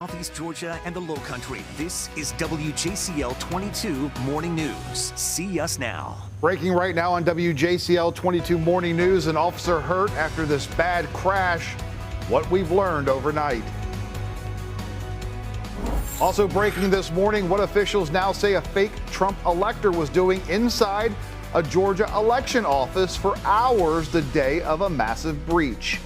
Southeast Georgia and the Lowcountry. This is WJCL 22 Morning News. See us now. Breaking right now on WJCL 22 Morning News, an officer hurt after this bad crash. What we've learned overnight. Also breaking this morning, what officials now say a fake Trump elector was doing inside a Georgia election office for hours the day of a massive breach.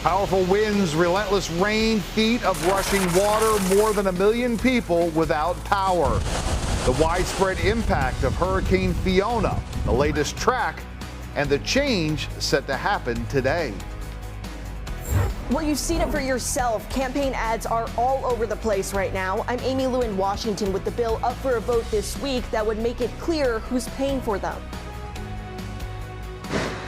Powerful winds, relentless rain, feet of rushing water, more than 1 million people without power. The widespread impact of Hurricane Fiona, the latest track, and the change set to happen today. Well, you've seen it for yourself. Campaign ads are all over the place right now. I'm Amy Lou in Washington with the bill up for a vote this week that would make it clear who's paying for them.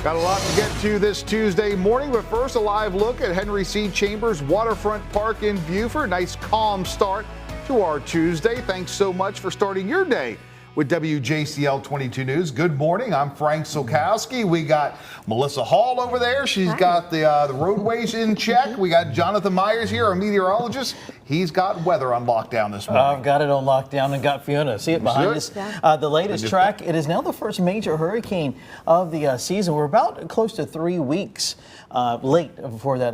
Got a lot to get to this Tuesday morning, but first a live look at Henry C. Chambers Waterfront Park in Beaufort. Nice calm start to our Tuesday. Thanks so much for starting your day with WJCL 22 News. Good morning. I'm Frank Sulkowski. We got Melissa Hall over there. She's got the roadways in check. We got Jonathan Myers here, our meteorologist. He's got weather on lockdown this morning. I've got it on lockdown and got Fiona. See it behind us? The latest track. It is now the first major hurricane of the season. We're about close to 3 weeks late before that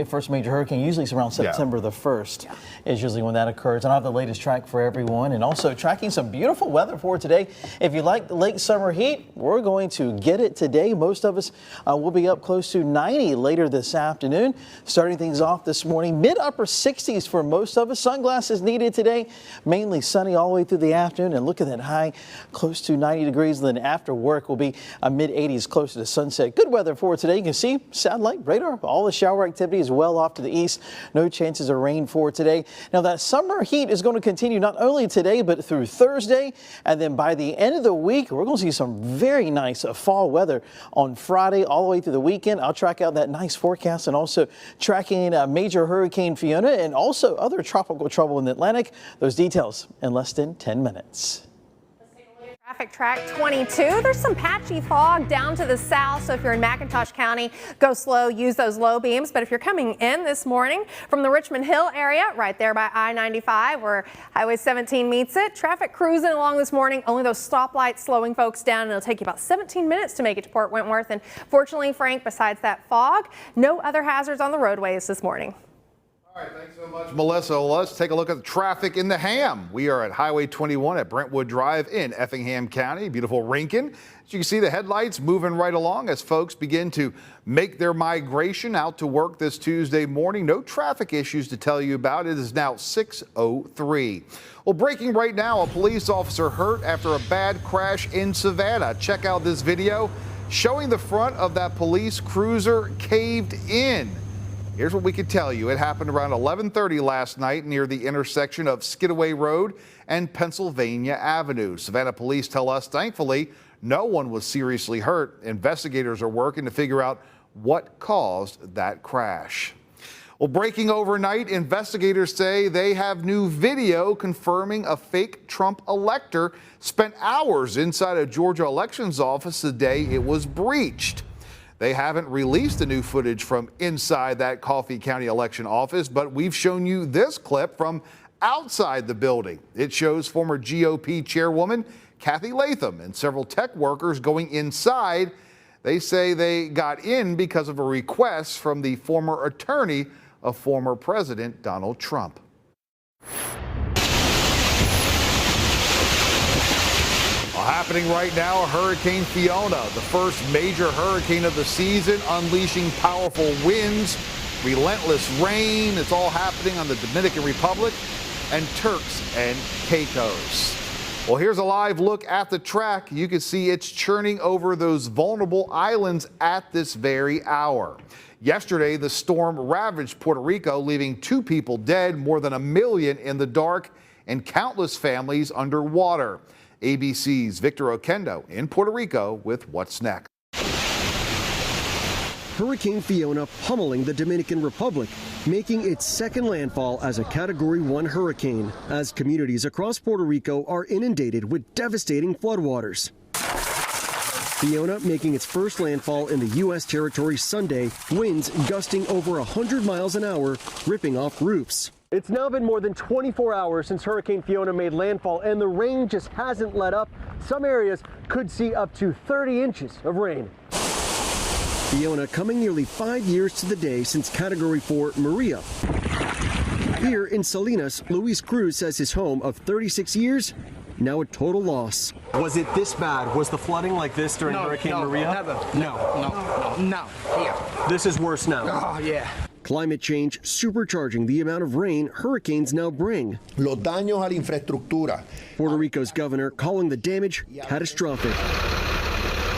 first major hurricane. Usually it's around September the 1st is usually when that occurs. And I have the latest track for everyone, and also tracking some beautiful weather for today. If you like the late summer heat, we're going to get it today. Most of us will be up close to 90 later this afternoon. Starting things off this morning, mid-upper 60s for most of us. Sunglasses needed today. Mainly sunny all the way through the afternoon, and look at that high, close to 90 degrees. And then after work will be mid-80s closer to sunset. Good weather for today. You can see satellite radar. All the shower activity is well off to the east. No chances of rain for today. Now that summer heat is going to continue not only today but through Thursday, and then by the end of the week we're going to see some very nice fall weather on Friday all the way through the weekend. I'll track out that nice forecast and also tracking major Hurricane Fiona and also other tropical trouble in the Atlantic. Those details in less than 10 minutes. Traffic track 22. There's some patchy fog down to the south, so if you're in McIntosh County, go slow, use those low beams. But if you're coming in this morning from the Richmond Hill area, right there by I-95 where Highway 17 meets it, traffic cruising along this morning. Only those stoplights slowing folks down, and it'll take you about 17 minutes to make it to Port Wentworth. And fortunately, Frank, besides that fog, no other hazards on the roadways this morning. All right, thanks so much, Melissa. Let's take a look at the traffic in the Ham. We are at Highway 21 at Brentwood Drive in Effingham County, beautiful Rincon. As you can see, the headlights moving right along as folks begin to make their migration out to work this Tuesday morning. No traffic issues to tell you about. It is now 6:03. Well, breaking right now, a police officer hurt after a bad crash in Savannah. Check out this video showing the front of that police cruiser caved in. Here's what we can tell you. It happened around 11:30 last night near the intersection of Skidaway Road and Pennsylvania Avenue. Savannah police tell us, thankfully, no one was seriously hurt. Investigators are working to figure out what caused that crash. Well, breaking overnight, investigators say they have new video confirming a fake Trump elector spent hours inside a Georgia elections office the day it was breached. They haven't released the new footage from inside that Coffee County election office, but we've shown you this clip from outside the building. It shows former GOP chairwoman Kathy Latham and several tech workers going inside. They say they got in because of a request from the former attorney of former President Donald Trump. Happening right now, Hurricane Fiona, the first major hurricane of the season, unleashing powerful winds, relentless rain. It's all happening on the Dominican Republic and Turks and Caicos. Well, here's a live look at the track. You can see it's churning over those vulnerable islands at this very hour. Yesterday, the storm ravaged Puerto Rico, leaving 2 people dead, more than 1 million in the dark, and countless families underwater. ABC's Victor Oquendo in Puerto Rico with what's next. Hurricane Fiona pummeling the Dominican Republic, making its second landfall as a Category 1 hurricane, as communities across Puerto Rico are inundated with devastating floodwaters. Fiona making its first landfall in the U.S. territory Sunday, winds gusting over 100 miles an hour, ripping off roofs. It's now been more than 24 hours since Hurricane Fiona made landfall, and the rain just hasn't let up. Some areas could see up to 30 inches of rain. Fiona coming nearly 5 years to the day since Category 4 Maria. Here in Salinas, Luis Cruz says his home of 36 years, now a total loss. Was it this bad? Was the flooding like this during Hurricane Maria? Never. No. Here. This is worse now. Oh, yeah. Climate change supercharging the amount of rain hurricanes now bring. Los daños a la infraestructura. Puerto Rico's governor calling the damage catastrophic.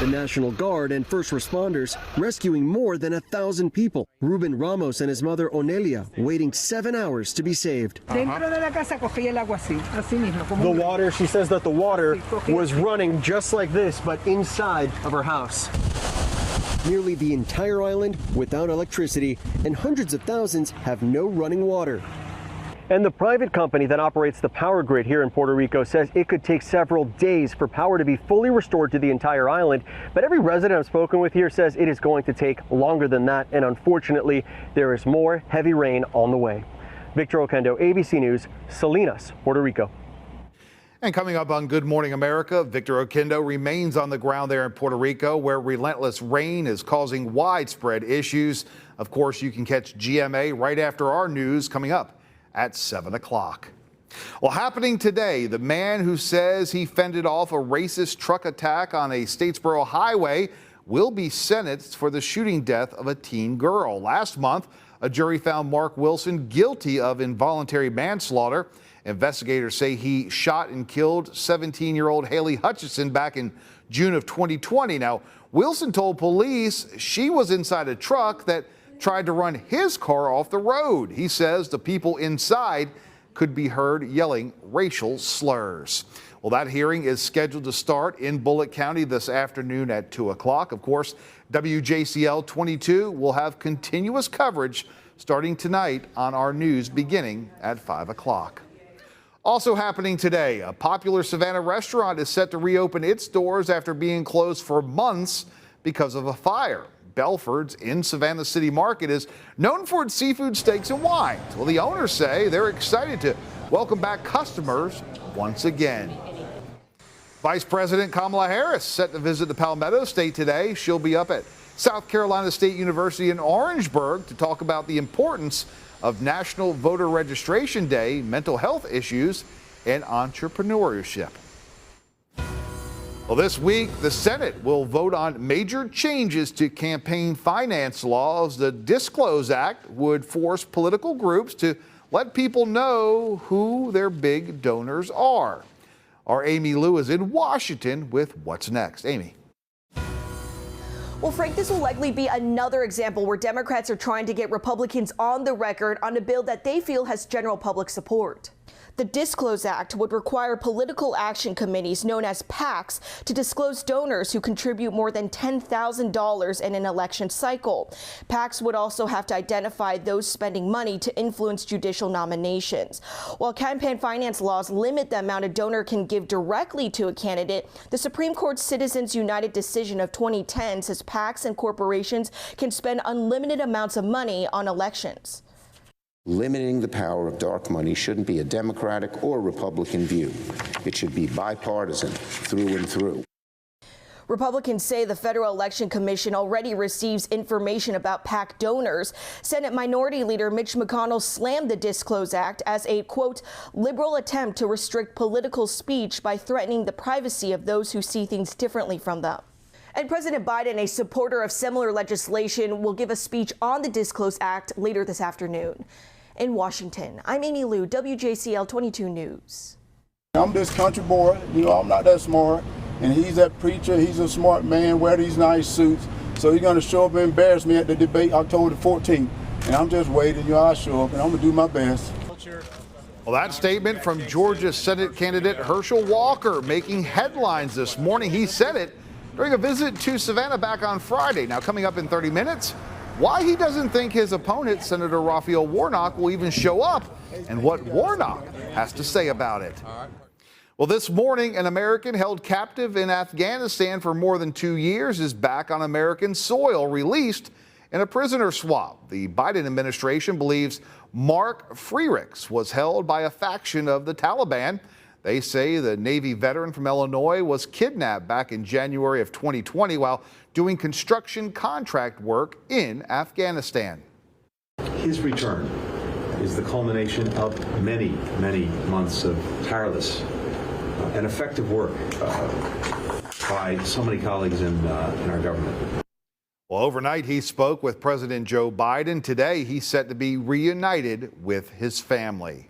The National Guard and first responders rescuing more than 1,000 people. Ruben Ramos and his mother Onelia waiting 7 hours to be saved. The water, she says that the water was running just like this, but inside of her house. Nearly the entire island without electricity, and hundreds of thousands have no running water. And the private company that operates the power grid here in Puerto Rico says it could take several days for power to be fully restored to the entire island. But every resident I've spoken with here says it is going to take longer than that. And unfortunately, there is more heavy rain on the way. Victor Oquendo, ABC News, Salinas, Puerto Rico. And coming up on Good Morning America, Victor Oquendo remains on the ground there in Puerto Rico, where relentless rain is causing widespread issues. Of course, you can catch GMA right after our news coming up at 7 o'clock. Well, happening today, the man who says he fended off a racist truck attack on a Statesboro highway will be sentenced for the shooting death of a teen girl. Last month, a jury found Mark Wilson guilty of involuntary manslaughter. Investigators say he shot and killed 17-year-old Haley Hutchison back in June of 2020. Now, Wilson told police she was inside a truck that tried to run his car off the road. He says the people inside could be heard yelling racial slurs. Well, that hearing is scheduled to start in Bullitt County this afternoon at 2 o'clock. Of course, WJCL 22 will have continuous coverage starting tonight on our news beginning at 5 o'clock. Also happening today, a popular Savannah restaurant is set to reopen its doors after being closed for months because of a fire. Belford's in Savannah City Market is known for its seafood, steaks, and wines. Well, the owners say they're excited to welcome back customers once again. Vice President Kamala Harris set to visit the Palmetto State today. She'll be up at South Carolina State University in Orangeburg to talk about the importance of National Voter Registration Day, mental health issues, and entrepreneurship. Well, this week, the Senate will vote on major changes to campaign finance laws. The Disclose Act would force political groups to let people know who their big donors are. Our Amy Lou is in Washington with what's next. Amy. Well, Frank, this will likely be another example where Democrats are trying to get Republicans on the record on a bill that they feel has general public support. The Disclose Act would require political action committees known as PACs to disclose donors who contribute more than $10,000 in an election cycle. PACs would also have to identify those spending money to influence judicial nominations. While campaign finance laws limit the amount a donor can give directly to a candidate, the Supreme Court's Citizens United decision of 2010 says PACs and corporations can spend unlimited amounts of money on elections. Limiting the power of dark money shouldn't be a Democratic or Republican view. It should be bipartisan through and through. Republicans say the Federal Election Commission already receives information about PAC donors. Senate Minority Leader Mitch McConnell slammed the Disclose Act as a, quote, liberal attempt to restrict political speech by threatening the privacy of those who see things differently from them. And President Biden, a supporter of similar legislation, will give a speech on the Disclose Act later this afternoon. In Washington, I'm Amy Lou, WJCL 22 News. I'm this country boy, I'm not that smart, and he's that preacher, he's a smart man, wear these nice suits, so he's gonna show up and embarrass me at the debate October the 14th, and I'm just waiting, I'll show up, and I'm gonna do my best. Well, that statement from Georgia Senate candidate Herschel Walker making headlines this morning. He said it during a visit to Savannah back on Friday. Now, coming up in 30 minutes, why he doesn't think his opponent, Senator Raphael Warnock, will even show up and what Warnock has to say about it. Well, this morning, an American held captive in Afghanistan for more than 2 years is back on American soil, released in a prisoner swap. The Biden administration believes Mark Frerichs was held by a faction of the Taliban. They say the Navy veteran from Illinois was kidnapped back in January of 2020 while doing construction contract work in Afghanistan. His return is the culmination of many, many months of tireless and effective work by so many colleagues in our government. Well, overnight he spoke with President Joe Biden. Today he's set to be reunited with his family.